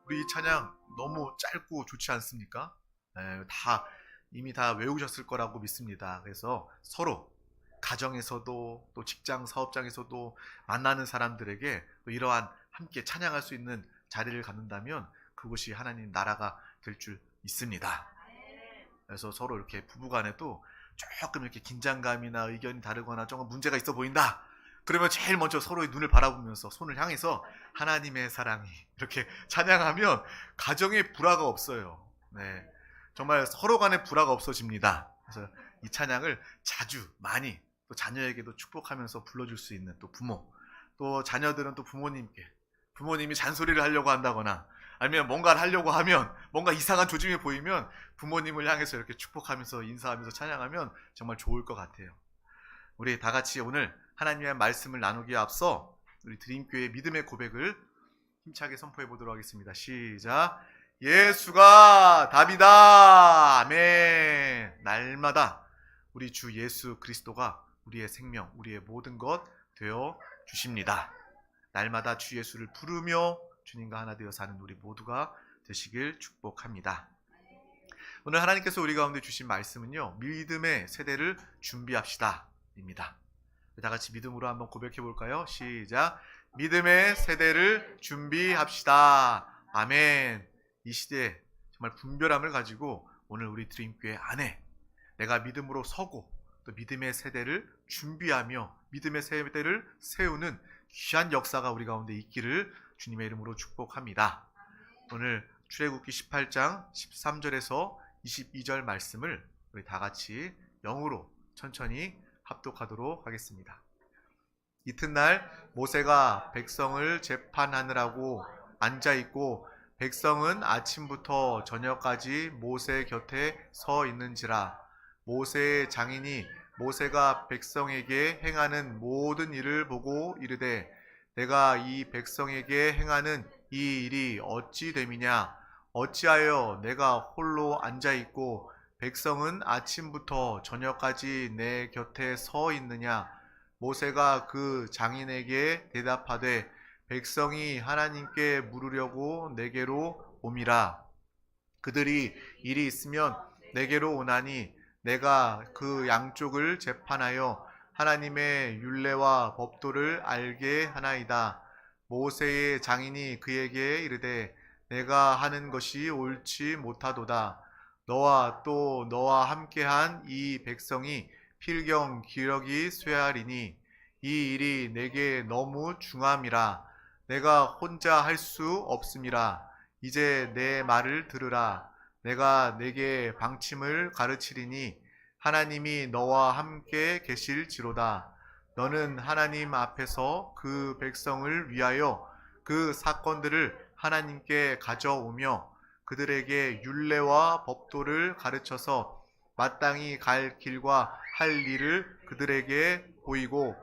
우리 이 찬양 너무 짧고 좋지 않습니까? 이미 다 외우셨을 거라고 믿습니다. 그래서 서로 가정에서도 또 직장 사업장에서도 만나는 사람들에게 또 이러한 함께 찬양할 수 있는 자리를 갖는다면 그것이 하나님 나라가 될 줄 믿습니다. 그래서 서로 이렇게 부부간에도 조금 이렇게 긴장감이나 의견이 다르거나 조금 문제가 있어 보인다. 그러면 제일 먼저 서로의 눈을 바라보면서 손을 향해서 하나님의 사랑이 이렇게 찬양하면 가정에 불화가 없어요. 네, 정말 서로 간에 불화가 없어집니다. 그래서 이 찬양을 자주 많이 또 자녀에게도 축복하면서 불러줄 수 있는 또 부모, 또 자녀들은 또 부모님이 잔소리를 하려고 한다거나 아니면 뭔가를 하려고 하면 뭔가 이상한 조짐이 보이면 부모님을 향해서 이렇게 축복하면서 인사하면서 찬양하면 정말 좋을 것 같아요. 우리 다 같이 오늘 하나님의 말씀을 나누기에 앞서 우리 드림교회 믿음의 고백을 힘차게 선포해 보도록 하겠습니다. 시작. 예수가 답이다. 아멘. 날마다 우리 주 예수 그리스도가 우리의 생명, 우리의 모든 것 되어 주십니다. 날마다 주 예수를 부르며 주님과 하나 되어 사는 우리 모두가 되시길 축복합니다. 오늘 하나님께서 우리 가운데 주신 말씀은요, 믿음의 세대를 준비합시다 입니다. 다 같이 믿음으로 한번 고백해 볼까요? 시작. 믿음의 세대를 준비합시다. 아멘. 이 시대에 정말 분별함을 가지고 오늘 우리 드림교회 안에 내가 믿음으로 서고 또 믿음의 세대를 준비하며 믿음의 세대를 세우는 귀한 역사가 우리 가운데 있기를 주님의 이름으로 축복합니다. 오늘 출애굽기 18장 13절에서 22절 말씀을 우리 다 같이 영으로 천천히 합독하도록 하겠습니다. 이튿날 모세가 백성을 재판하느라고 앉아있고 백성은 아침부터 저녁까지 모세 곁에 서 있는지라. 모세의 장인이 모세가 백성에게 행하는 모든 일을 보고 이르되 내가 이 백성에게 행하는 이 일이 어찌 됨이냐. 어찌하여 내가 홀로 앉아있고 백성은 아침부터 저녁까지 내 곁에 서 있느냐. 모세가 그 장인에게 대답하되 백성이 하나님께 물으려고 내게로 옴이라. 그들이 일이 있으면 내게로 오나니 내가 그 양쪽을 재판하여 하나님의 율례와 법도를 알게 하나이다. 모세의 장인이 그에게 이르되 내가 하는 것이 옳지 못하도다. 너와 또 너와 함께한 이 백성이 필경 기력이 쇠하리니 이 일이 내게 너무 중함이라. 내가 혼자 할 수 없음이라. 이제 내 말을 들으라. 내가 내게 방침을 가르치리니 하나님이 너와 함께 계실지로다. 너는 하나님 앞에서 그 백성을 위하여 그 사건들을 하나님께 가져오며 그들에게 율례와 법도를 가르쳐서 마땅히 갈 길과 할 일을 그들에게 보이고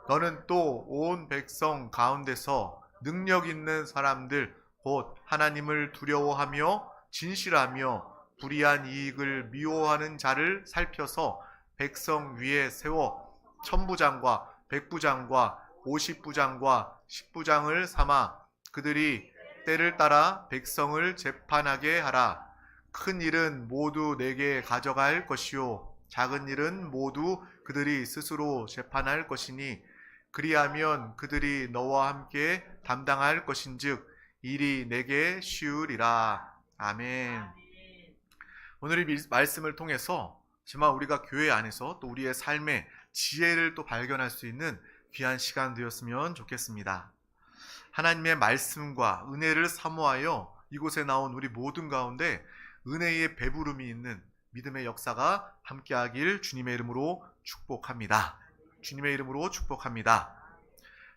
너는 또 온 백성 가운데서 능력 있는 사람들 곧 하나님을 두려워하며 진실하며 불의한 이익을 미워하는 자를 살펴서 백성 위에 세워 천부장과 백부장과 50부장과 10부장을 삼아 그들이 때를 따라 백성을 재판하게 하라. 큰 일은 모두 내게 가져갈 것이요 작은 일은 모두 그들이 스스로 재판할 것이니 그리하면 그들이 너와 함께 담당할 것인즉 일이 내게 쉬우리라. 아멘. 오늘 이 말씀을 통해서 정말 우리가 교회 안에서 또 우리의 삶의 지혜를 또 발견할 수 있는 귀한 시간 되었으면 좋겠습니다. 하나님의 말씀과 은혜를 사모하여 이곳에 나온 우리 모든 가운데 은혜의 배부름이 있는 믿음의 역사가 함께하길 주님의 이름으로 축복합니다. 주님의 이름으로 축복합니다.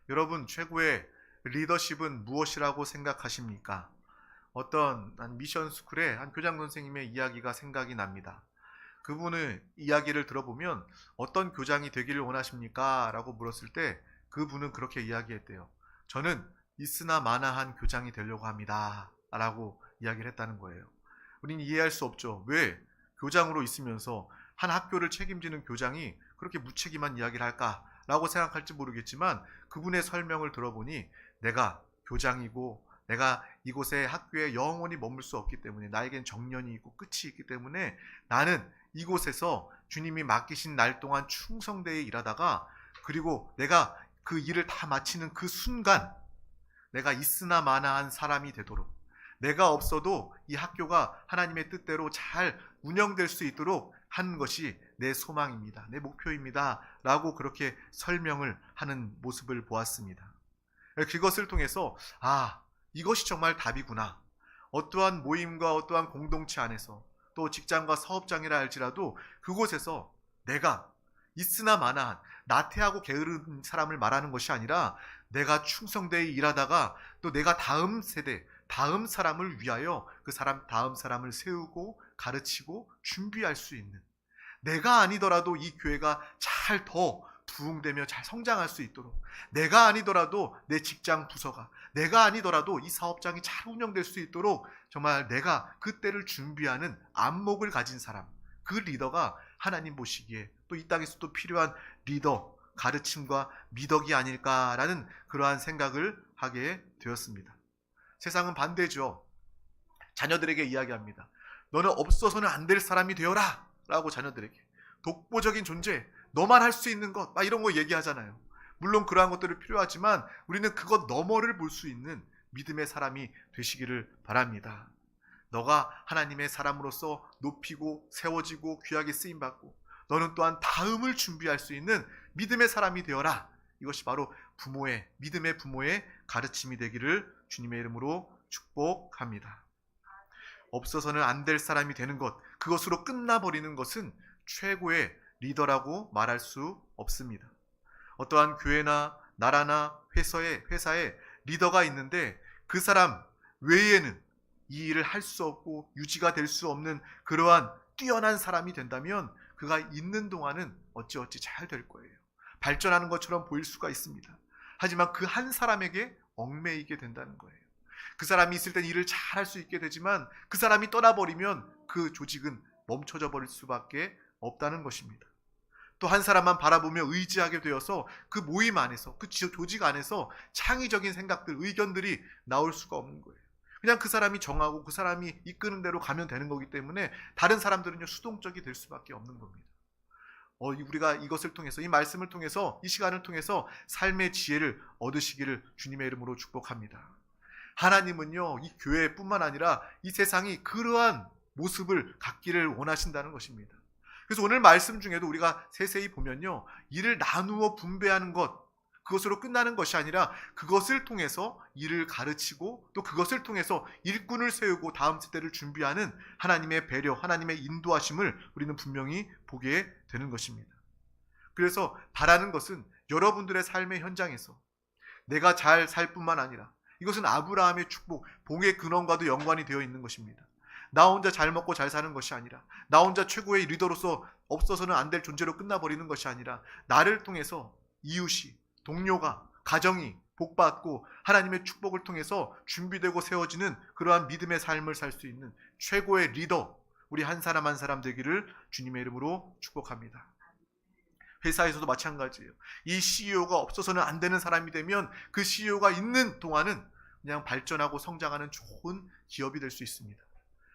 여러분, 최고의 리더십은 무엇이라고 생각하십니까? 어떤 미션 스쿨의 한 교장 선생님의 이야기가 생각이 납니다. 그분의 이야기를 들어보면 어떤 교장이 되기를 원하십니까? 라고 물었을 때 그분은 그렇게 이야기했대요. 저는 있으나 마나한 교장이 되려고 합니다. 라고 이야기를 했다는 거예요. 우리는 이해할 수 없죠. 왜 교장으로 있으면서 한 학교를 책임지는 교장이 그렇게 무책임한 이야기를 할까라고 생각할지 모르겠지만 그분의 설명을 들어보니 내가 교장이고 내가 이곳에 학교에 영원히 머물 수 없기 때문에 나에겐 정년이 있고 끝이 있기 때문에 나는 이곳에서 주님이 맡기신 날 동안 충성되이 일하다가 그리고 내가 그 일을 다 마치는 그 순간 내가 있으나 마나한 사람이 되도록 내가 없어도 이 학교가 하나님의 뜻대로 잘 운영될 수 있도록 하는 것이 내 소망입니다. 내 목표입니다. 라고 그렇게 설명을 하는 모습을 보았습니다. 그것을 통해서 이것이 정말 답이구나. 어떠한 모임과 어떠한 공동체 안에서 또 직장과 사업장이라 할지라도 그곳에서 내가 있으나 마나한 나태하고 게으른 사람을 말하는 것이 아니라 내가 충성되이 일하다가 또 내가 다음 세대, 다음 사람을 위하여 그 사람 다음 사람을 세우고 가르치고 준비할 수 있는, 내가 아니더라도 이 교회가 잘 더 부흥되며 잘 성장할 수 있도록, 내가 아니더라도 내 직장 부서가, 내가 아니더라도 이 사업장이 잘 운영될 수 있도록 정말 내가 그때를 준비하는 안목을 가진 사람, 그 리더가 하나님 보시기에 또 이 땅에서도 필요한 리더, 가르침과 미덕이 아닐까라는 그러한 생각을 하게 되었습니다. 세상은 반대죠. 자녀들에게 이야기합니다. 너는 없어서는 안 될 사람이 되어라 라고 자녀들에게. 독보적인 존재, 너만 할 수 있는 것, 막 이런 거 얘기하잖아요. 물론 그러한 것들이 필요하지만 우리는 그것 너머를 볼 수 있는 믿음의 사람이 되시기를 바랍니다. 너가 하나님의 사람으로서 높이고 세워지고 귀하게 쓰임받고 너는 또한 다음을 준비할 수 있는 믿음의 사람이 되어라. 이것이 바로 부모의, 믿음의 부모의 가르침이 되기를 주님의 이름으로 축복합니다. 없어서는 안 될 사람이 되는 것, 그것으로 끝나버리는 것은 최고의 리더라고 말할 수 없습니다. 어떠한 교회나 나라나 회사에 리더가 있는데 그 사람 외에는 이 일을 할 수 없고 유지가 될 수 없는 그러한 뛰어난 사람이 된다면 그가 있는 동안은 어찌어찌 잘 될 거예요. 발전하는 것처럼 보일 수가 있습니다. 하지만 그 한 사람에게 얽매이게 된다는 거예요. 그 사람이 있을 땐 일을 잘 할 수 있게 되지만 그 사람이 떠나버리면 그 조직은 멈춰져 버릴 수밖에 없다는 것입니다. 또 한 사람만 바라보며 의지하게 되어서 그 모임 안에서, 그 조직 안에서 창의적인 생각들, 의견들이 나올 수가 없는 거예요. 그냥 그 사람이 정하고 그 사람이 이끄는 대로 가면 되는 거기 때문에 다른 사람들은요 수동적이 될 수밖에 없는 겁니다. 우리가 이것을 통해서, 이 말씀을 통해서, 이 시간을 통해서 삶의 지혜를 얻으시기를 주님의 이름으로 축복합니다. 하나님은요 이 교회뿐만 아니라 이 세상이 그러한 모습을 갖기를 원하신다는 것입니다. 그래서 오늘 말씀 중에도 우리가 세세히 보면요, 일을 나누어 분배하는 것, 그것으로 끝나는 것이 아니라 그것을 통해서 일을 가르치고 또 그것을 통해서 일꾼을 세우고 다음 세대를 준비하는 하나님의 배려, 하나님의 인도하심을 우리는 분명히 보게 되는 것입니다. 그래서 바라는 것은 여러분들의 삶의 현장에서 내가 잘 살 뿐만 아니라 이것은 아브라함의 축복, 복의 근원과도 연관이 되어 있는 것입니다. 나 혼자 잘 먹고 잘 사는 것이 아니라, 나 혼자 최고의 리더로서 없어서는 안 될 존재로 끝나버리는 것이 아니라, 나를 통해서 이웃이, 동료가, 가정이 복받고 하나님의 축복을 통해서 준비되고 세워지는 그러한 믿음의 삶을 살 수 있는 최고의 리더, 우리 한 사람 한 사람 되기를 주님의 이름으로 축복합니다. 회사에서도 마찬가지예요. 이 CEO가 없어서는 안 되는 사람이 되면 그 CEO가 있는 동안은 그냥 발전하고 성장하는 좋은 기업이 될 수 있습니다.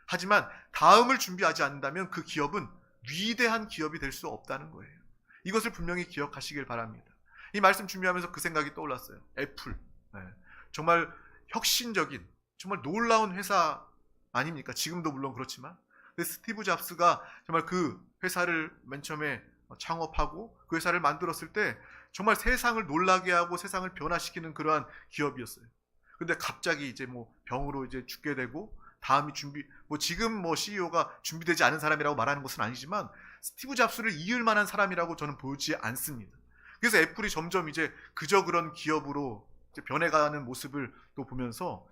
하지만 다음을 준비하지 않는다면 그 기업은 위대한 기업이 될 수 없다는 거예요. 이것을 분명히 기억하시길 바랍니다. 이 말씀 준비하면서 그 생각이 떠올랐어요. 애플. 정말 혁신적인, 정말 놀라운 회사 아닙니까? 지금도 물론 그렇지만. 스티브 잡스가 정말 그 회사를 맨 처음에 창업하고 그 회사를 만들었을 때 정말 세상을 놀라게 하고 세상을 변화시키는 그러한 기업이었어요. 근데 갑자기 이제 병으로 이제 죽게 되고 다음이 지금 CEO가 준비되지 않은 사람이라고 말하는 것은 아니지만 스티브 잡스를 이을 만한 사람이라고 저는 보지 않습니다. 그래서 애플이 점점 이제 그저 그런 기업으로 이제 변해가는 모습을 또 보면서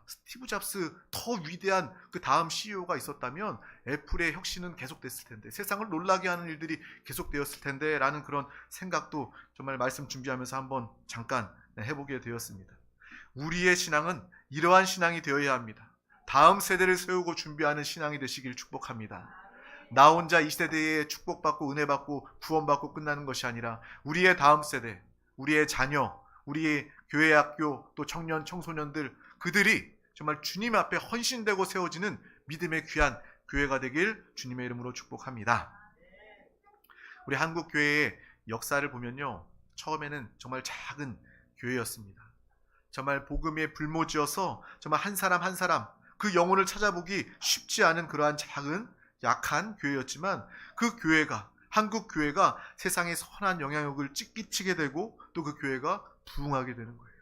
스티브 잡스 더 위대한 그 다음 CEO가 있었다면 애플의 혁신은 계속됐을 텐데, 세상을 놀라게 하는 일들이 계속되었을 텐데 라는 그런 생각도 정말 말씀 준비하면서 한번 잠깐 해보게 되었습니다. 우리의 신앙은 이러한 신앙이 되어야 합니다. 다음 세대를 세우고 준비하는 신앙이 되시길 축복합니다. 나 혼자 이 세대에 축복받고 은혜받고 구원받고 끝나는 것이 아니라 우리의 다음 세대, 우리의 자녀, 우리의 교회 학교 또 청년 청소년들 그들이 정말 주님 앞에 헌신되고 세워지는 믿음의 귀한 교회가 되길 주님의 이름으로 축복합니다. 우리 한국 교회의 역사를 보면요, 처음에는 정말 작은 교회였습니다. 정말 복음에 불모지어서 정말 한 사람 한 사람 그 영혼을 찾아보기 쉽지 않은 그러한 작은 약한 교회였지만, 그 교회가, 한국 교회가 세상에 선한 영향력을 끼치게 되고 또 그 교회가 부흥하게 되는 거예요.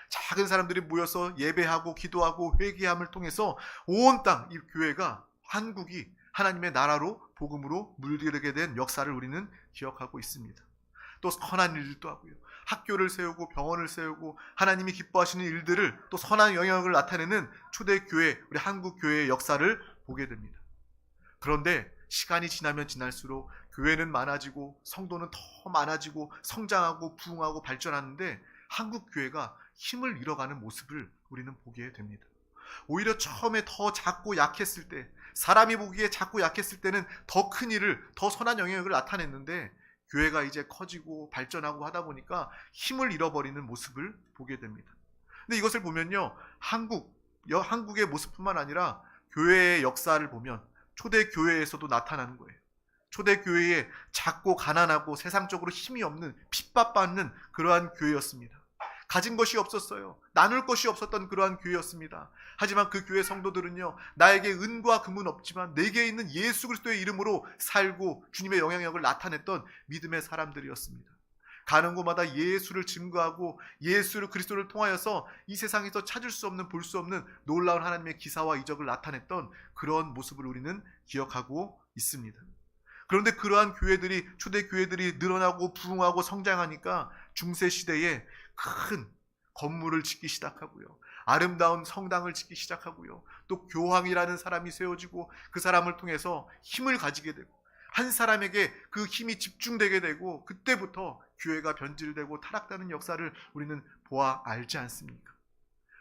작은 사람들이 모여서 예배하고 기도하고 회개함을 통해서 온 땅, 이 교회가, 한국이 하나님의 나라로 복음으로 물들게 된 역사를 우리는 기억하고 있습니다. 또 선한 일들도 하고요, 학교를 세우고 병원을 세우고 하나님이 기뻐하시는 일들을, 또 선한 영향력을 나타내는 초대교회, 우리 한국교회의 역사를 보게 됩니다. 그런데 시간이 지나면 지날수록 교회는 많아지고 성도는 더 많아지고 성장하고 부흥하고 발전하는데, 한국교회가 힘을 잃어가는 모습을 우리는 보게 됩니다. 오히려 처음에 더 작고 약했을 때, 사람이 보기에 작고 약했을 때는 더 큰 일을, 더 선한 영향력을 나타냈는데, 교회가 이제 커지고 발전하고 하다 보니까 힘을 잃어버리는 모습을 보게 됩니다. 근데 이것을 보면요, 한국의 모습뿐만 아니라 교회의 역사를 보면 초대교회에서도 나타나는 거예요. 초대교회에 작고 가난하고 세상적으로 힘이 없는, 핍박받는 그러한 교회였습니다. 가진 것이 없었어요. 나눌 것이 없었던 그러한 교회였습니다. 하지만 그 교회 성도들은요, 나에게 은과 금은 없지만 내게 있는 예수 그리스도의 이름으로 살고 주님의 영향력을 나타냈던 믿음의 사람들이었습니다. 가는 곳마다 예수를 증거하고 예수를, 그리스도를 통하여서 이 세상에서 찾을 수 없는, 볼 수 없는 놀라운 하나님의 기사와 이적을 나타냈던 그런 모습을 우리는 기억하고 있습니다. 그런데 그러한 교회들이, 초대교회들이 늘어나고 부흥하고 성장하니까 중세시대에 큰 건물을 짓기 시작하고요, 아름다운 성당을 짓기 시작하고요, 또 교황이라는 사람이 세워지고 그 사람을 통해서 힘을 가지게 되고 한 사람에게 그 힘이 집중되게 되고, 그때부터 교회가 변질되고 타락되는 역사를 우리는 보아 알지 않습니까?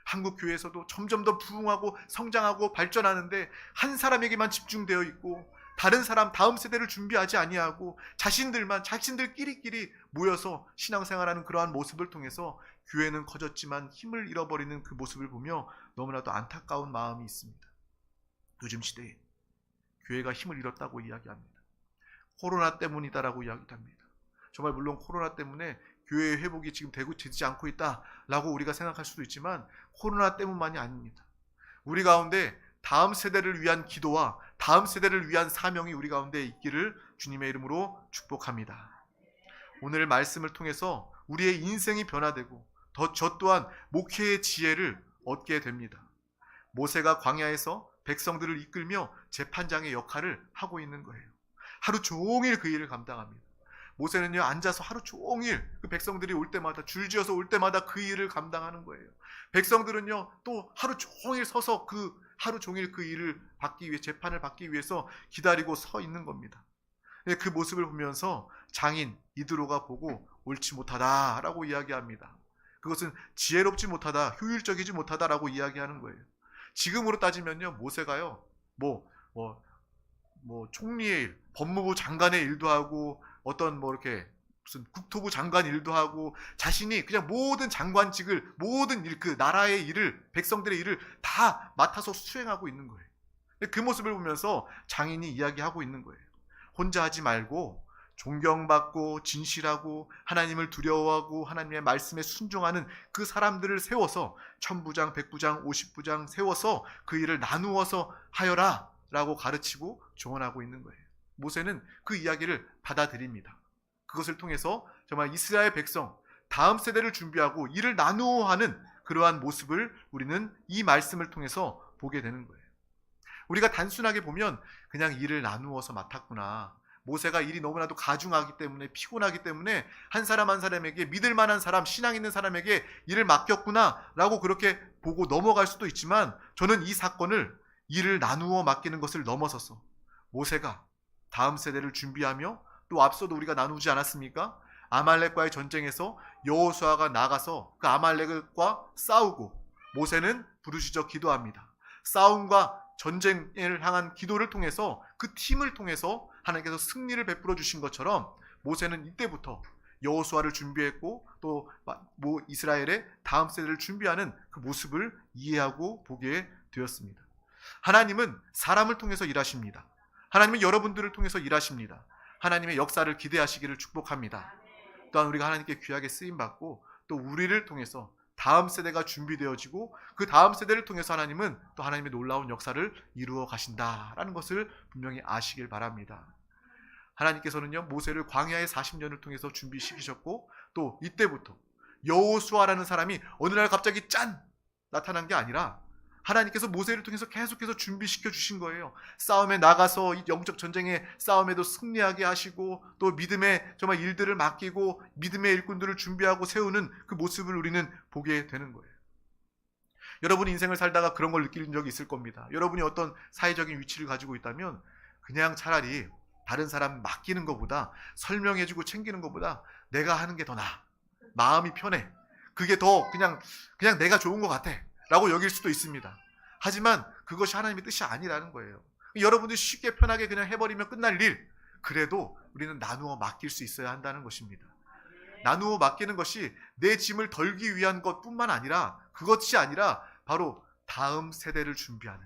한국 교회에서도 점점 더 부흥하고 성장하고 발전하는데 한 사람에게만 집중되어 있고, 다른 사람, 다음 세대를 준비하지 아니하고 자신들끼리 모여서 신앙생활하는 그러한 모습을 통해서 교회는 커졌지만 힘을 잃어버리는 그 모습을 보며 너무나도 안타까운 마음이 있습니다. 요즘 시대에 교회가 힘을 잃었다고 이야기합니다. 코로나 때문이다라고 이야기합니다. 정말 물론 코로나 때문에 교회의 회복이 지금 되지 않고 있다라고 우리가 생각할 수도 있지만, 코로나 때문만이 아닙니다. 우리 가운데 다음 세대를 위한 기도와 다음 세대를 위한 사명이 우리 가운데 있기를 주님의 이름으로 축복합니다. 오늘 말씀을 통해서 우리의 인생이 변화되고 저 또한 목회의 지혜를 얻게 됩니다. 모세가 광야에서 백성들을 이끌며 재판장의 역할을 하고 있는 거예요. 하루 종일 그 일을 감당합니다. 모세는요, 앉아서 하루 종일 그 백성들이 올 때마다, 줄지어서 올 때마다 그 일을 감당하는 거예요. 백성들은요, 또 하루 종일 서서 하루 종일 그 일을 받기 위해, 재판을 받기 위해서 기다리고 서 있는 겁니다. 그 모습을 보면서 장인 이드로가 보고 옳지 못하다라고 이야기합니다. 그것은 지혜롭지 못하다, 효율적이지 못하다라고 이야기하는 거예요. 지금으로 따지면요, 모세가요, 총리의 일, 법무부 장관의 일도 하고, 어떤 이렇게 무슨 국토부 장관 일도 하고, 자신이 그냥 모든 장관직을, 모든 일, 그 나라의 일을, 백성들의 일을 다 맡아서 수행하고 있는 거예요. 그 모습을 보면서 장인이 이야기하고 있는 거예요. 혼자 하지 말고 존경받고 진실하고 하나님을 두려워하고 하나님의 말씀에 순종하는 그 사람들을 세워서 1000부장, 100부장, 50부장 세워서 그 일을 나누어서 하여라 라고 가르치고 조언하고 있는 거예요. 모세는 그 이야기를 받아들입니다. 그것을 통해서 정말 이스라엘 백성, 다음 세대를 준비하고 일을 나누어 하는 그러한 모습을 우리는 이 말씀을 통해서 보게 되는 거예요. 우리가 단순하게 보면 그냥 일을 나누어서 맡았구나, 모세가 일이 너무나도 가중하기 때문에, 피곤하기 때문에 한 사람 한 사람에게, 믿을 만한 사람, 신앙 있는 사람에게 일을 맡겼구나 라고 그렇게 보고 넘어갈 수도 있지만, 저는 이 사건을 일을 나누어 맡기는 것을 넘어서서 모세가 다음 세대를 준비하며, 또 앞서도 우리가 나누지 않았습니까? 아말렉과의 전쟁에서 여호수아가 나가서 그 아말렉과 싸우고 모세는 부르짖어 기도합니다. 싸움과 전쟁을 향한 기도를 통해서, 그 팀을 통해서 하나님께서 승리를 베풀어 주신 것처럼 모세는 이때부터 여호수아를 준비했고 또 이스라엘의 다음 세대를 준비하는 그 모습을 이해하고 보게 되었습니다. 하나님은 사람을 통해서 일하십니다. 하나님은 여러분들을 통해서 일하십니다. 하나님의 역사를 기대하시기를 축복합니다. 또한 우리가 하나님께 귀하게 쓰임받고 또 우리를 통해서 다음 세대가 준비되어지고 그 다음 세대를 통해서 하나님은 또 하나님의 놀라운 역사를 이루어 가신다라는 것을 분명히 아시길 바랍니다. 하나님께서는요, 모세를 광야의 40년을 통해서 준비시키셨고 또 이때부터 여호수아라는 사람이 어느 날 갑자기 짠! 나타난 게 아니라 하나님께서 모세를 통해서 계속해서 준비시켜 주신 거예요. 싸움에 나가서 이 영적 전쟁의 싸움에도 승리하게 하시고 또 믿음의 정말 일들을 맡기고 믿음의 일꾼들을 준비하고 세우는 그 모습을 우리는 보게 되는 거예요. 여러분이 인생을 살다가 그런 걸 느낀 적이 있을 겁니다. 여러분이 어떤 사회적인 위치를 가지고 있다면 그냥 차라리 다른 사람 맡기는 것보다 설명해주고 챙기는 것보다 내가 하는 게 더 나아. 마음이 편해. 그게 더 그냥 내가 좋은 것 같아 라고 여길 수도 있습니다. 하지만 그것이 하나님의 뜻이 아니라는 거예요. 여러분들이 쉽게 편하게 그냥 해버리면 끝날 일, 그래도 우리는 나누어 맡길 수 있어야 한다는 것입니다. 나누어 맡기는 것이 내 짐을 덜기 위한 것뿐만 아니라 그것이 아니라 바로 다음 세대를 준비하는,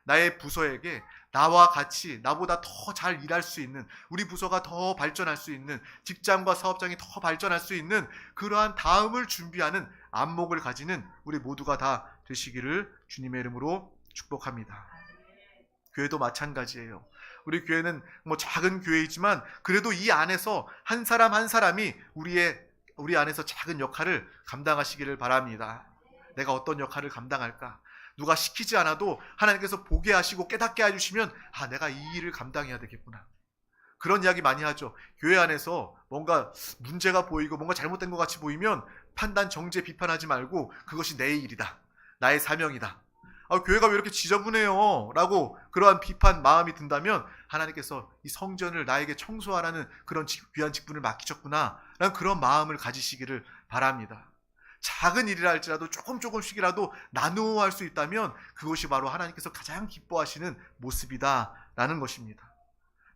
나의 부서에게 나와 같이 나보다 더 잘 일할 수 있는, 우리 부서가 더 발전할 수 있는, 직장과 사업장이 더 발전할 수 있는 그러한 다음을 준비하는 안목을 가지는 우리 모두가 다 되시기를 주님의 이름으로 축복합니다. 교회도 마찬가지예요. 우리 교회는 뭐 작은 교회이지만 그래도 이 안에서 한 사람 한 사람이 우리 안에서 작은 역할을 감당하시기를 바랍니다. 내가 어떤 역할을 감당할까? 누가 시키지 않아도 하나님께서 보게 하시고 깨닫게 해주시면 내가 이 일을 감당해야 되겠구나. 그런 이야기 많이 하죠. 교회 안에서 뭔가 문제가 보이고 뭔가 잘못된 것 같이 보이면 판단, 정죄, 비판하지 말고 그것이 내 일이다. 나의 사명이다. 교회가 왜 이렇게 지저분해요? 라고 그러한 비판 마음이 든다면 하나님께서 이 성전을 나에게 청소하라는 그런 귀한 직분을 맡기셨구나 라는 그런 마음을 가지시기를 바랍니다. 작은 일이라 할지라도 조금씩이라도 나누어 할 수 있다면 그것이 바로 하나님께서 가장 기뻐하시는 모습이다라는 것입니다.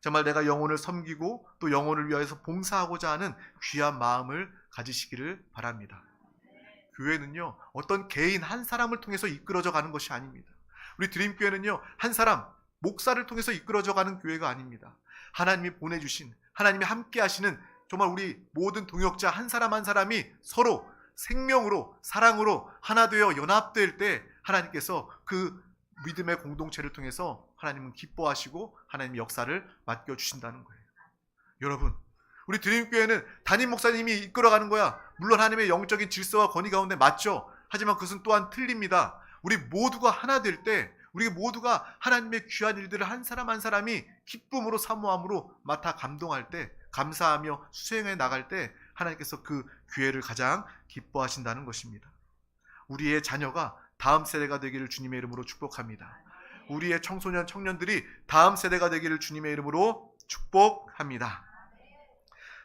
정말 내가 영혼을 섬기고 또 영혼을 위해서 봉사하고자 하는 귀한 마음을 가지시기를 바랍니다. 교회는요, 어떤 개인 한 사람을 통해서 이끌어져 가는 것이 아닙니다. 우리 드림교회는요, 한 사람, 목사를 통해서 이끌어져 가는 교회가 아닙니다. 하나님이 보내주신, 하나님이 함께 하시는 정말 우리 모든 동역자 한 사람 한 사람이 서로 생명으로, 사랑으로 하나 되어 연합될 때 하나님께서 그 믿음의 공동체를 통해서 하나님은 기뻐하시고 하나님의 역사를 맡겨주신다는 거예요. 여러분, 우리 드림교회는 담임 목사님이 이끌어가는 거야. 물론 하나님의 영적인 질서와 권위 가운데 맞죠. 하지만 그것은 또한 틀립니다. 우리 모두가 하나 될 때, 우리 모두가 하나님의 귀한 일들을 한 사람 한 사람이 기쁨으로 사모함으로 맡아 감동할 때, 감사하며 수행해 나갈 때 하나님께서 그 교회를 가장 기뻐하신다는 것입니다. 우리의 자녀가 다음 세대가 되기를 주님의 이름으로 축복합니다. 우리의 청소년, 청년들이 다음 세대가 되기를 주님의 이름으로 축복합니다.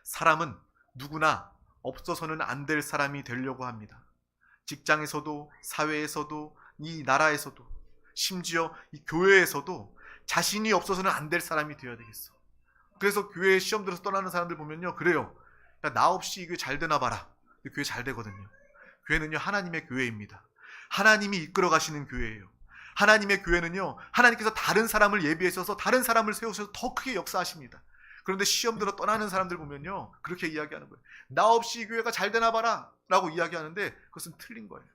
사람은 누구나 없어서는 안 될 사람이 되려고 합니다. 직장에서도, 사회에서도, 이 나라에서도, 심지어 이 교회에서도 자신이 없어서는 안 될 사람이 되어야 되겠어. 그래서 교회에 시험 들어서 떠나는 사람들 보면요, 그래요. 야, 나 없이 이게 잘 되나 봐라. 교회 잘 되거든요. 교회는요, 하나님의 교회입니다. 하나님이 이끌어 가시는 교회예요. 하나님의 교회는요, 하나님께서 다른 사람을 예비하셔서 다른 사람을 세우셔서 더 크게 역사하십니다. 그런데 시험 들어 떠나는 사람들 보면요, 그렇게 이야기하는 거예요. 나 없이 이 교회가 잘 되나 봐라 라고 이야기하는데 그것은 틀린 거예요.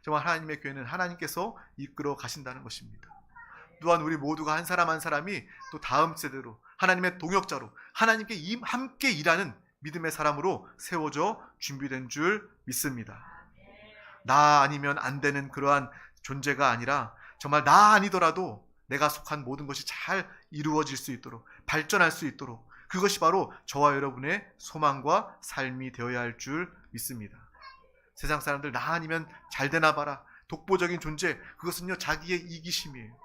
정말 하나님의 교회는 하나님께서 이끌어 가신다는 것입니다. 또한 우리 모두가 한 사람 한 사람이 또 다음 세대로 하나님의 동역자로 하나님께 함께 일하는 믿음의 사람으로 세워져 준비된 줄 믿습니다. 나 아니면 안 되는 그러한 존재가 아니라 정말 나 아니더라도 내가 속한 모든 것이 잘 이루어질 수 있도록, 발전할 수 있도록, 그것이 바로 저와 여러분의 소망과 삶이 되어야 할 줄 믿습니다. 세상 사람들 나 아니면 잘 되나 봐라, 독보적인 존재, 그것은요 자기의 이기심이에요.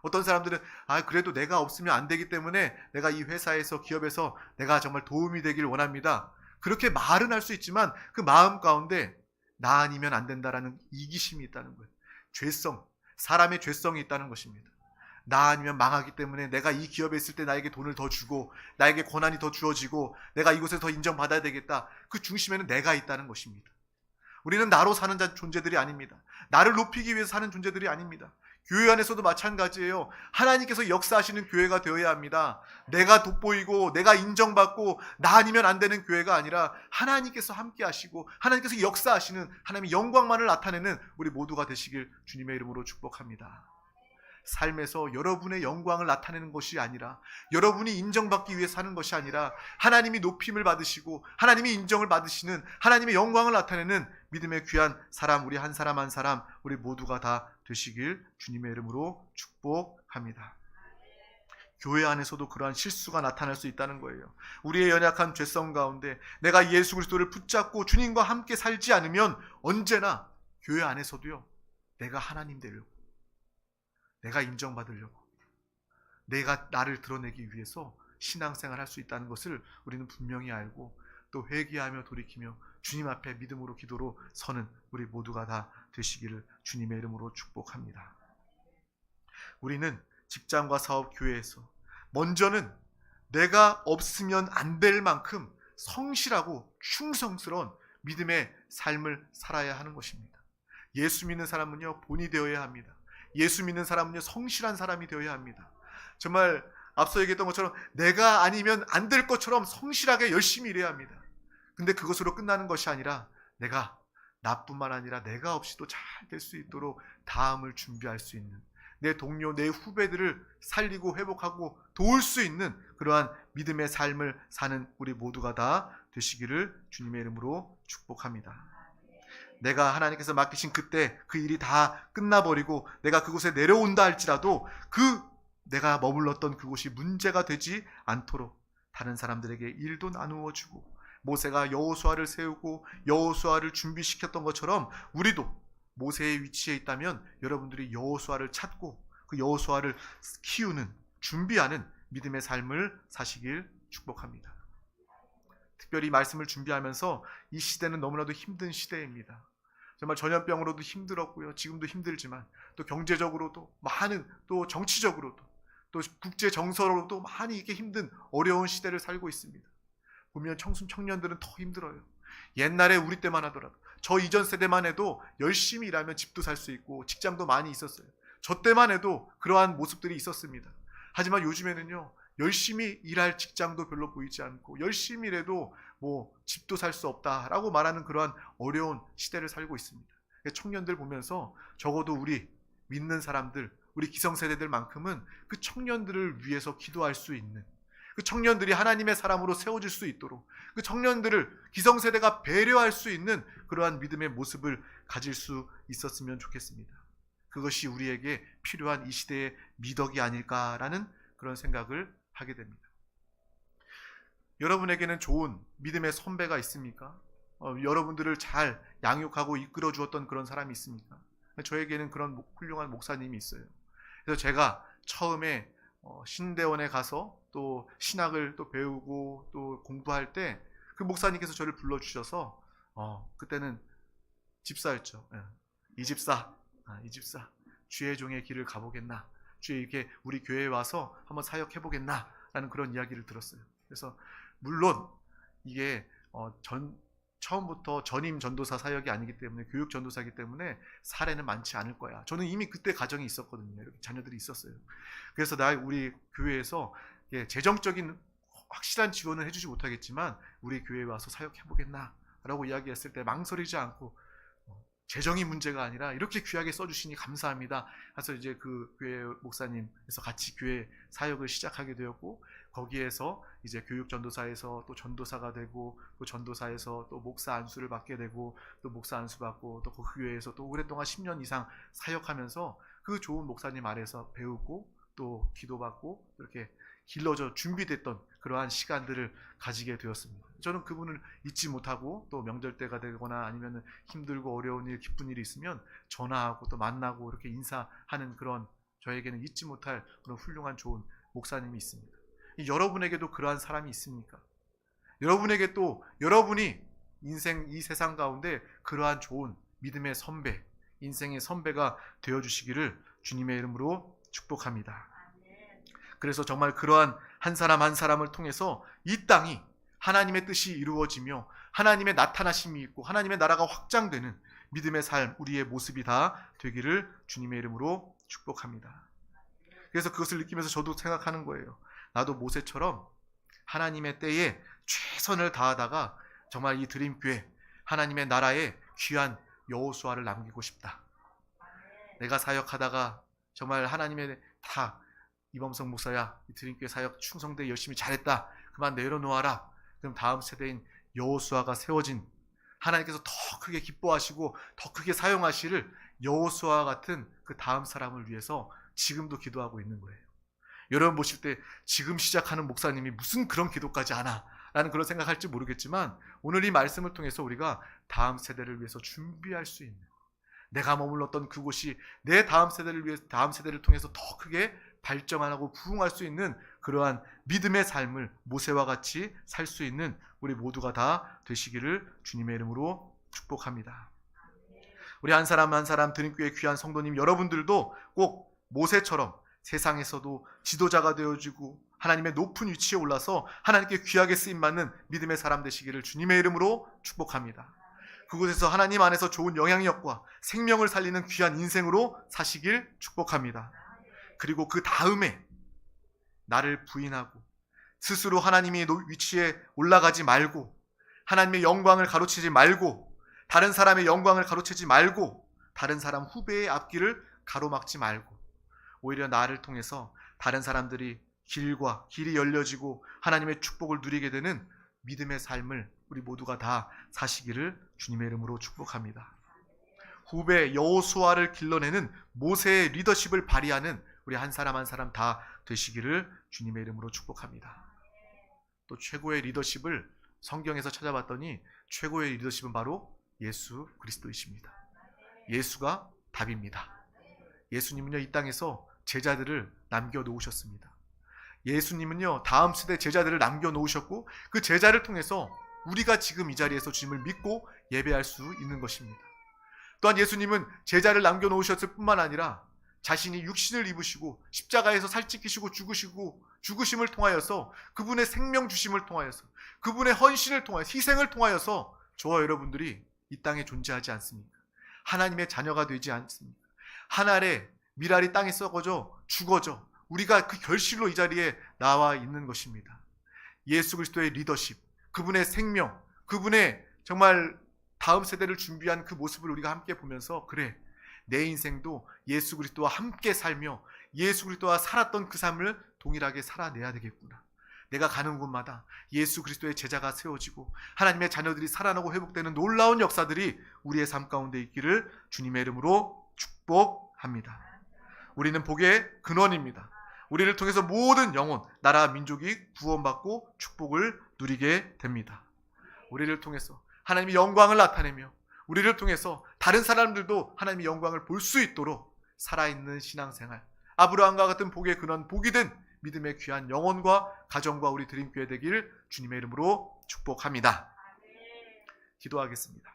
어떤 사람들은 그래도 내가 없으면 안 되기 때문에 내가 이 회사에서, 기업에서 내가 정말 도움이 되길 원합니다. 그렇게 말은 할 수 있지만 그 마음 가운데 나 아니면 안 된다라는 이기심이 있다는 거예요. 죄성, 사람의 죄성이 있다는 것입니다. 나 아니면 망하기 때문에 내가 이 기업에 있을 때 나에게 돈을 더 주고 나에게 권한이 더 주어지고 내가 이곳에서 더 인정받아야 되겠다. 그 중심에는 내가 있다는 것입니다. 우리는 나로 사는 존재들이 아닙니다. 나를 높이기 위해서 사는 존재들이 아닙니다. 교회 안에서도 마찬가지예요. 하나님께서 역사하시는 교회가 되어야 합니다. 내가 돋보이고 내가 인정받고 나 아니면 안 되는 교회가 아니라 하나님께서 함께 하시고 하나님께서 역사하시는 하나님의 영광만을 나타내는 우리 모두가 되시길 주님의 이름으로 축복합니다. 삶에서 여러분의 영광을 나타내는 것이 아니라, 여러분이 인정받기 위해 사는 것이 아니라 하나님이 높임을 받으시고 하나님이 인정을 받으시는 하나님의 영광을 나타내는 믿음의 귀한 사람, 우리 한 사람 한 사람 우리 모두가 다 되시길 주님의 이름으로 축복합니다. 교회 안에서도 그러한 실수가 나타날 수 있다는 거예요. 우리의 연약한 죄성 가운데 내가 예수 그리스도를 붙잡고 주님과 함께 살지 않으면 언제나 교회 안에서도요, 내가 하나님 되려고, 내가 인정받으려고, 내가 나를 드러내기 위해서 신앙생활 할 수 있다는 것을 우리는 분명히 알고, 또 회개하며 돌이키며 주님 앞에 믿음으로 기도로 서는 우리 모두가 다 되시기를 주님의 이름으로 축복합니다. 우리는 직장과 사업, 교회에서 먼저는 내가 없으면 안 될 만큼 성실하고 충성스러운 믿음의 삶을 살아야 하는 것입니다. 예수 믿는 사람은요, 본이 되어야 합니다. 예수 믿는 사람은요, 성실한 사람이 되어야 합니다. 정말 앞서 얘기했던 것처럼 내가 아니면 안 될 것처럼 성실하게 열심히 일해야 합니다. 근데 그것으로 끝나는 것이 아니라 내가 나뿐만 아니라 내가 없이도 잘 될 수 있도록 다음을 준비할 수 있는, 내 동료, 내 후배들을 살리고 회복하고 도울 수 있는 그러한 믿음의 삶을 사는 우리 모두가 다 되시기를 주님의 이름으로 축복합니다. 내가 하나님께서 맡기신 그때 그 일이 다 끝나버리고 내가 그곳에 내려온다 할지라도 내가 머물렀던 그곳이 문제가 되지 않도록 다른 사람들에게 일도 나누어 주고, 모세가 여호수아를 세우고 여호수아를 준비시켰던 것처럼 우리도 모세의 위치에 있다면 여러분들이 여호수아를 찾고 그 여호수아를 키우는, 준비하는 믿음의 삶을 사시길 축복합니다. 특별히 말씀을 준비하면서 이 시대는 너무나도 힘든 시대입니다. 정말 전염병으로도 힘들었고요, 지금도 힘들지만 또 경제적으로도 많은, 또 정치적으로도, 또 국제 정서로도 많이 이렇게 힘든 어려운 시대를 살고 있습니다. 보면 청년들은 더 힘들어요. 옛날에 우리 때만 하더라도, 저 이전 세대만 해도 열심히 일하면 집도 살 수 있고 직장도 많이 있었어요. 저 때만 해도 그러한 모습들이 있었습니다. 하지만 요즘에는요, 열심히 일할 직장도 별로 보이지 않고 열심히 일해도 집도 살 수 없다라고 말하는 그러한 어려운 시대를 살고 있습니다. 청년들 보면서 적어도 우리 믿는 사람들, 우리 기성세대들만큼은 그 청년들을 위해서 기도할 수 있는, 그 청년들이 하나님의 사람으로 세워질 수 있도록, 그 청년들을 기성세대가 배려할 수 있는 그러한 믿음의 모습을 가질 수 있었으면 좋겠습니다. 그것이 우리에게 필요한 이 시대의 미덕이 아닐까라는 그런 생각을 하게 됩니다. 여러분에게는 좋은 믿음의 선배가 있습니까? 여러분들을 잘 양육하고 이끌어 주었던 그런 사람이 있습니까? 저에게는 그런 훌륭한 목사님이 있어요. 그래서 제가 처음에 신대원에 가서 또 신학을 또 배우고 또 공부할 때 그 목사님께서 저를 불러주셔서 그때는 집사였죠. 이 집사 주의 종의 길을 가보겠나, 주의 이렇게 우리 교회에 와서 한번 사역해보겠나 라는 그런 이야기를 들었어요. 그래서 물론 이게 처음부터 전임 전도사 사역이 아니기 때문에, 교육 전도사이기 때문에 사례는 많지 않을 거야. 저는 이미 그때 가정이 있었거든요. 이렇게 자녀들이 있었어요. 그래서 우리 교회에서 재정적인 확실한 지원을 해주지 못하겠지만 우리 교회에 와서 사역해보겠나 라고 이야기했을 때 망설이지 않고, 재정이 문제가 아니라 이렇게 귀하게 써주시니 감사합니다. 그래서 이제 그 교회 목사님에서 같이 교회 사역을 시작하게 되었고, 거기에서 이제 교육 전도사에서 또 전도사가 되고, 또 전도사에서 또 목사 안수를 받게 되고, 또 목사 안수 받고, 또 그 교회에서 또 오랫동안 10년 이상 사역하면서 그 좋은 목사님 아래서 배우고 또 기도받고 이렇게 길러져 준비됐던 그러한 시간들을 가지게 되었습니다. 저는 그분을 잊지 못하고, 또 명절 때가 되거나 아니면 힘들고 어려운 일, 기쁜 일이 있으면 전화하고 또 만나고 이렇게 인사하는 그런, 저에게는 잊지 못할 그런 훌륭한 좋은 목사님이 있습니다. 여러분에게도 그러한 사람이 있습니까? 여러분에게 또 여러분이 인생 이 세상 가운데 그러한 좋은 믿음의 선배, 인생의 선배가 되어주시기를 주님의 이름으로 축복합니다. 그래서 정말 그러한 한 사람 한 사람을 통해서 이 땅이 하나님의 뜻이 이루어지며 하나님의 나타나심이 있고 하나님의 나라가 확장되는 믿음의 삶, 우리의 모습이 다 되기를 주님의 이름으로 축복합니다. 그래서 그것을 느끼면서 저도 생각하는 거예요. 나도 모세처럼 하나님의 때에 최선을 다하다가 정말 이 드림교회 하나님의 나라에 귀한 여호수아를 남기고 싶다. 내가 사역하다가 정말 하나님의 다 이범석 목사야, 이 드림교회 사역 충성되게 열심히 잘했다. 그만 내려놓아라. 그럼 다음 세대인 여호수아가 세워진 하나님께서 더 크게 기뻐하시고 더 크게 사용하시를 여호수아 같은 그 다음 사람을 위해서 지금도 기도하고 있는 거예요. 여러분 보실 때 지금 시작하는 목사님이 무슨 그런 기도까지 하나 라는 그런 생각할지 모르겠지만 오늘 이 말씀을 통해서 우리가 다음 세대를 위해서 준비할 수 있는, 내가 머물렀던 그곳이 내 다음 세대를 위해서, 다음 세대를 통해서 더 크게 발전하고 부흥할 수 있는 그러한 믿음의 삶을 모세와 같이 살 수 있는 우리 모두가 다 되시기를 주님의 이름으로 축복합니다. 우리 한 사람 한 사람 드림교회 귀한 성도님 여러분들도 꼭 모세처럼 세상에서도 지도자가 되어지고 하나님의 높은 위치에 올라서 하나님께 귀하게 쓰임받는 믿음의 사람 되시기를 주님의 이름으로 축복합니다. 그곳에서 하나님 안에서 좋은 영향력과 생명을 살리는 귀한 인생으로 사시길 축복합니다. 그리고 그 다음에 나를 부인하고 스스로 하나님의 위치에 올라가지 말고 하나님의 영광을 가로채지 말고 다른 사람의 영광을 가로채지 말고 다른 사람 후배의 앞길을 가로막지 말고 오히려 나를 통해서 다른 사람들이 길이 열려지고 하나님의 축복을 누리게 되는 믿음의 삶을 우리 모두가 다 사시기를 주님의 이름으로 축복합니다. 후배 여호수아를 길러내는 모세의 리더십을 발휘하는 우리 한 사람 한 사람 다 되시기를 주님의 이름으로 축복합니다. 또 최고의 리더십을 성경에서 찾아봤더니 최고의 리더십은 바로 예수 그리스도이십니다. 예수가 답입니다. 예수님은요 이 땅에서 제자들을 남겨놓으셨습니다. 예수님은요 다음 세대 제자들을 남겨놓으셨고 그 제자를 통해서 우리가 지금 이 자리에서 주님을 믿고 예배할 수 있는 것입니다. 또한 예수님은 제자를 남겨놓으셨을 뿐만 아니라 자신이 육신을 입으시고 십자가에서 살찌키시고 죽으심을 통하여서 그분의 생명 주심을 통하여서 그분의 헌신을 통하여서 희생을 통하여서 저와 여러분들이 이 땅에 존재하지 않습니까? 하나님의 자녀가 되지 않습니까? 하늘의 미랄이 땅에 썩어져 죽어져 우리가 그 결실로 이 자리에 나와 있는 것입니다. 예수 그리스도의 리더십, 그분의 생명, 그분의 정말 다음 세대를 준비한 그 모습을 우리가 함께 보면서 그래, 내 인생도 예수 그리스도와 함께 살며 예수 그리스도와 살았던 그 삶을 동일하게 살아내야 되겠구나. 내가 가는 곳마다 예수 그리스도의 제자가 세워지고 하나님의 자녀들이 살아나고 회복되는 놀라운 역사들이 우리의 삶 가운데 있기를 주님의 이름으로 축복합니다. 우리는 복의 근원입니다. 우리를 통해서 모든 영혼, 나라, 민족이 구원받고 축복을 누리게 됩니다. 우리를 통해서 하나님의 영광을 나타내며 우리를 통해서 다른 사람들도 하나님의 영광을 볼 수 있도록 살아있는 신앙생활, 아브라함과 같은 복의 근원, 복이 된 믿음의 귀한 영혼과 가정과 우리 드림교회 되길 주님의 이름으로 축복합니다. 기도하겠습니다.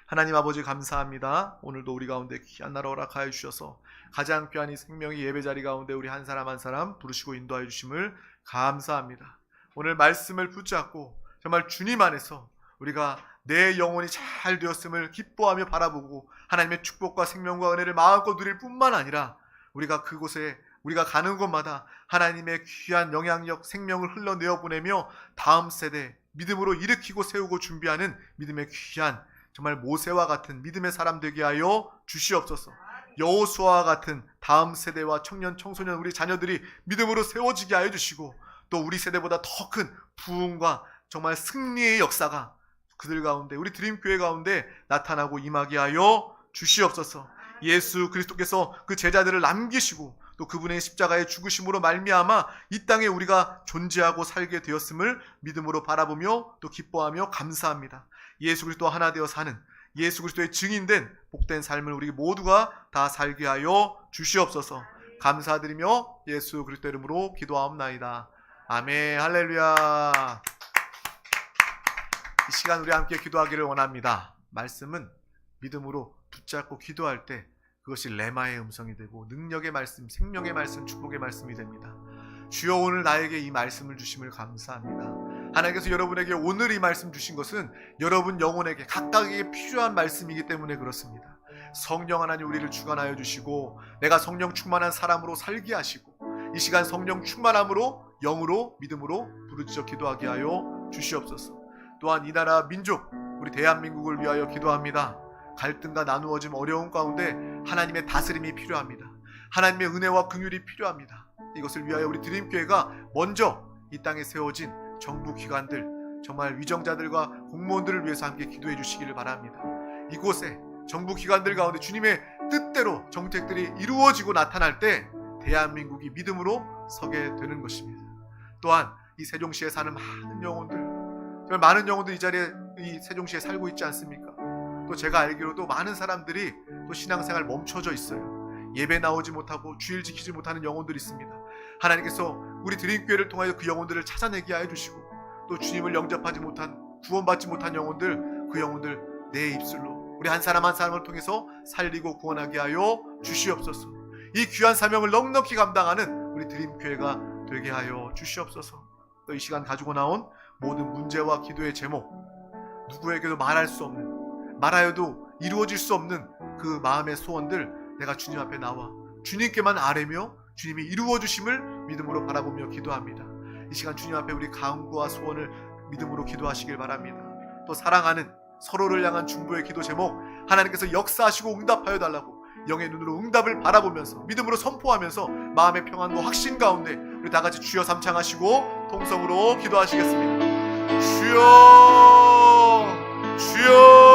하나님 아버지 감사합니다. 오늘도 우리 가운데 귀한 나라 허락하여 주셔서 가장 귀한 이 생명의 예배자리 가운데 우리 한 사람 한 사람 부르시고 인도하여 주심을 감사합니다. 오늘 말씀을 붙잡고 정말 주님 안에서 우리가 내 영혼이 잘 되었음을 기뻐하며 바라보고 하나님의 축복과 생명과 은혜를 마음껏 누릴 뿐만 아니라 우리가 그곳에 우리가 가는 곳마다 하나님의 귀한 영향력 생명을 흘러내어 보내며 다음 세대 믿음으로 일으키고 세우고 준비하는 믿음의 귀한 정말 모세와 같은 믿음의 사람 되게 하여 주시옵소서. 여호수아와 같은 다음 세대와 청년 청소년 우리 자녀들이 믿음으로 세워지게 하여 주시고 또 우리 세대보다 더 큰 부흥과 정말 승리의 역사가 그들 가운데 우리 드림교회 가운데 나타나고 임하게 하여 주시옵소서. 예수 그리스도께서 그 제자들을 남기시고 또 그분의 십자가의 죽으심으로 말미암아 이 땅에 우리가 존재하고 살게 되었음을 믿음으로 바라보며 또 기뻐하며 감사합니다. 예수 그리스도와 하나 되어 사는 예수 그리스도의 증인된 복된 삶을 우리 모두가 다 살게 하여 주시옵소서. 감사드리며 예수 그리스도 이름으로 기도하옵나이다. 아멘. 할렐루야. 이 시간 우리 함께 기도하기를 원합니다. 말씀은 믿음으로 붙잡고 기도할 때 그것이 레마의 음성이 되고 능력의 말씀, 생명의 말씀, 축복의 말씀이 됩니다. 주여 오늘 나에게 이 말씀을 주심을 감사합니다. 하나님께서 여러분에게 오늘 이 말씀 주신 것은 여러분 영혼에게 각각에게 필요한 말씀이기 때문에 그렇습니다. 성령 하나님 우리를 주관하여 주시고 내가 성령 충만한 사람으로 살게 하시고 이 시간 성령 충만함으로 영으로 믿음으로 부르짖어 기도하게 하여 주시옵소서. 또한 이 나라 민족 우리 대한민국을 위하여 기도합니다. 갈등과 나누어짐 어려운 가운데 하나님의 다스림이 필요합니다. 하나님의 은혜와 긍휼이 필요합니다. 이것을 위하여 우리 드림교회가 먼저 이 땅에 세워진 정부기관들 정말 위정자들과 공무원들을 위해서 함께 기도해 주시기를 바랍니다. 이곳에 정부기관들 가운데 주님의 뜻대로 정책들이 이루어지고 나타날 때 대한민국이 믿음으로 서게 되는 것입니다. 또한 이 세종시에 사는 많은 영혼들, 정말 많은 영혼들 이 자리에 이 세종시에 살고 있지 않습니까? 또 제가 알기로도 많은 사람들이 또 신앙생활 멈춰져 있어요. 예배 나오지 못하고 주일 지키지 못하는 영혼들이 있습니다. 하나님께서 우리 드림교회를 통하여 그 영혼들을 찾아내게 하여 주시고 또 주님을 영접하지 못한 구원받지 못한 영혼들 그 영혼들 내 입술로 우리 한 사람 한 사람을 통해서 살리고 구원하게 하여 주시옵소서. 이 귀한 사명을 넉넉히 감당하는 우리 드림교회가 되게 하여 주시옵소서. 또 이 시간 가지고 나온 모든 문제와 기도의 제목 누구에게도 말할 수 없는 말하여도 이루어질 수 없는 그 마음의 소원들 내가 주님 앞에 나와 주님께만 아뢰며 주님이 이루어 주심을 믿음으로 바라보며 기도합니다. 이 시간 주님 앞에 우리 간구와 소원을 믿음으로 기도하시길 바랍니다. 또 사랑하는 서로를 향한 중보의 기도 제목 하나님께서 역사하시고 응답하여 달라고 영의 눈으로 응답을 바라보면서 믿음으로 선포하면서 마음의 평안과 확신 가운데 우리 다 같이 주여 삼창하시고 통성으로 기도하시겠습니다. 주여 주여